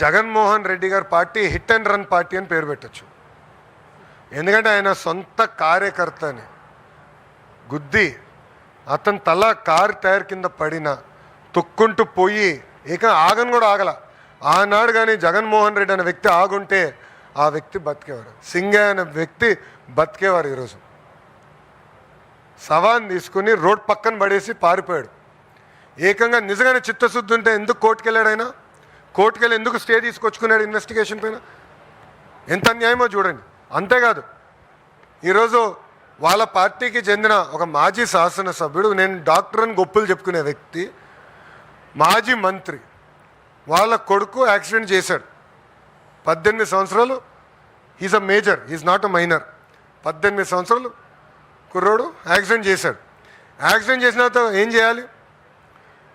జగన్మోహన్ రెడ్డి గారి party hit and run party అని పేరు పెట్టచ్చు. ఎందుకంటే ఆయన సొంత కార్యకర్తని గుద్ది అతని తల కారు టైర్ కింద పడిన తొక్కుంటూ పోయి ఆగను కూడా ఆగల. ఆనాడు కానీ జగన్మోహన్ రెడ్డి అనే వ్యక్తి ఆగుంటే ఆ వ్యక్తి బతికేవారు. సింగయ్య అనే వ్యక్తి బతికేవారు. ఈరోజు సవాన్ తీసుకుని రోడ్ పక్కన పడేసి పారిపోయాడు. నిజంగానే చిత్తశుద్ధి ఉంటే ఎందుకు కోర్టుకు వెళ్ళాడు? ఆయన కోర్టుకు వెళ్ళి ఎందుకు స్టే తీసుకొచ్చుకున్నాడు ఇన్వెస్టిగేషన్ పైన? ఎంత అన్యాయమో చూడండి. అంతేకాదు ఈరోజు వాళ్ళ పార్టీకి చెందిన ఒక మాజీ శాసనసభ్యుడు, నేను డాక్టర్ అని గొప్పలు చెప్పుకునే వ్యక్తి, మాజీ మంత్రి, వాళ్ళ కొడుకు యాక్సిడెంట్ చేశాడు. 18 సంవత్సరాలు. Is a major, is not a minor. 18 సంవత్సరాలు కుర్రోడు యాక్సిడెంట్ చేశాడు. యాక్సిడెంట్ చేసిన తర్వాత ఏం చేయాలి?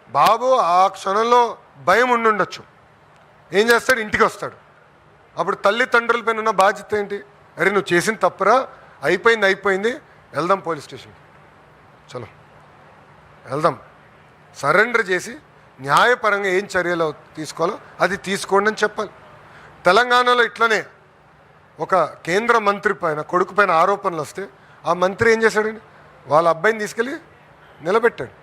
బాబు ఆ క్షణంలో భయం ఉండుండొచ్చు. ఏం చేస్తాడు? ఇంటికి వస్తాడు. అప్పుడు తల్లిదండ్రుల పైన ఉన్న బాధ్యత ఏంటి? అరే నువ్వు చేసిన తప్పురా, అయిపోయింది, వెళ్దాం పోలీస్ స్టేషన్కి, చలో వెళ్దాం, సరెండర్ చేసి న్యాయపరంగా ఏం చర్యలు తీసుకోవాలో అది తీసుకోండి అని చెప్పాలి. తెలంగాణలో ఇట్లనే ఒక కేంద్ర మంత్రి పైన కొడుకు పైన ఆరోపణలు వస్తే ఆ మంత్రి ఏం చేశాడండి? వాళ్ళ అబ్బాయిని తీసుకెళ్ళి నిలబెట్టాడు.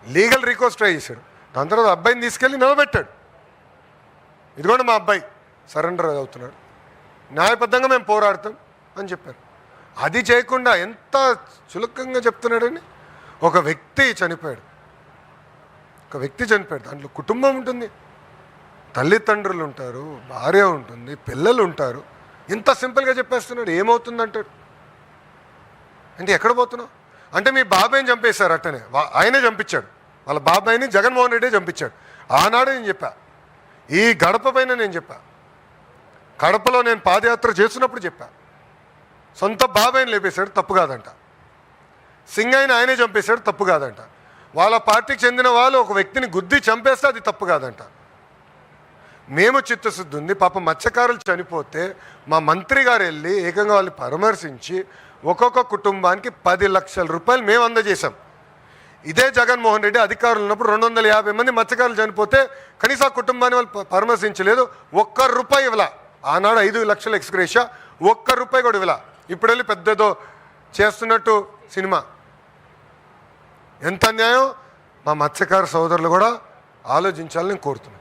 లీగల్ రికోర్స్ ట్రై చేశాడు. దాని తర్వాత అబ్బాయిని తీసుకెళ్ళి నిలబెట్టాడు. ఇదిగోండి మా అబ్బాయి సరెండర్ అవుతున్నాడు, న్యాయబద్ధంగా మేము పోరాడతాం అని చెప్పారు. అది చేయకుండా ఎంత చులకంగా చెప్తున్నాడని. ఒక వ్యక్తి చనిపోయాడు. దాంట్లో కుటుంబం ఉంటుంది, తల్లిదండ్రులు ఉంటారు, భార్య ఉంటుంది, పిల్లలు ఉంటారు. ఇంత సింపుల్గా చెప్పేస్తున్నాడు. ఏమవుతుందంటాడు? అంటే ఎక్కడ పోతున్నావు అంటే మీ బాబాయిని చంపేశారు. అట్టనే ఆయనే చంపించాడు. వాళ్ళ బాబాయిని జగన్మోహన్ రెడ్డి చంపించాడు. ఆనాడు నేను చెప్పా, ఈ గడప పైన నేను చెప్పా, కడపలో నేను పాదయాత్ర చేస్తున్నప్పుడు చెప్పా, సొంత బాబాయిని లేపేశాడు, తప్పు కాదంట. సింగయ్యని ఆయనే చంపేశాడు, తప్పు కాదంట. వాళ్ళ పార్టీకి చెందిన వాళ్ళు ఒక వ్యక్తిని గుద్ది చంపేస్తే అది తప్పు కాదంట. మేము చిత్తశుద్ధి ఉంది. పాప మత్స్యకారులు చనిపోతే మా మంత్రి గారు వెళ్ళి వాళ్ళు పరామర్శించి ఒక్కొక్క కుటుంబానికి 10 లక్షల రూపాయలు మేము అందజేశాం. ఇదే జగన్మోహన్ రెడ్డి అధికారులు ఉన్నప్పుడు 250 మంది మత్స్యకారులు చనిపోతే కనీసం ఆ కుటుంబాన్ని వాళ్ళు పరామర్శించలేదు. ₹1 ఇవ్వలా. ఆనాడు 5 లక్షల ఎక్స్గ్రేషియా, ₹1 కూడా ఇవ్వలా. ఇప్పుడు వెళ్ళి పెద్దదో చేస్తున్నట్టు సినిమా. ఎంత అన్యాయం! మా మత్స్యకార సోదరులు కూడా ఆలోచించాలని కోరుతున్నాను.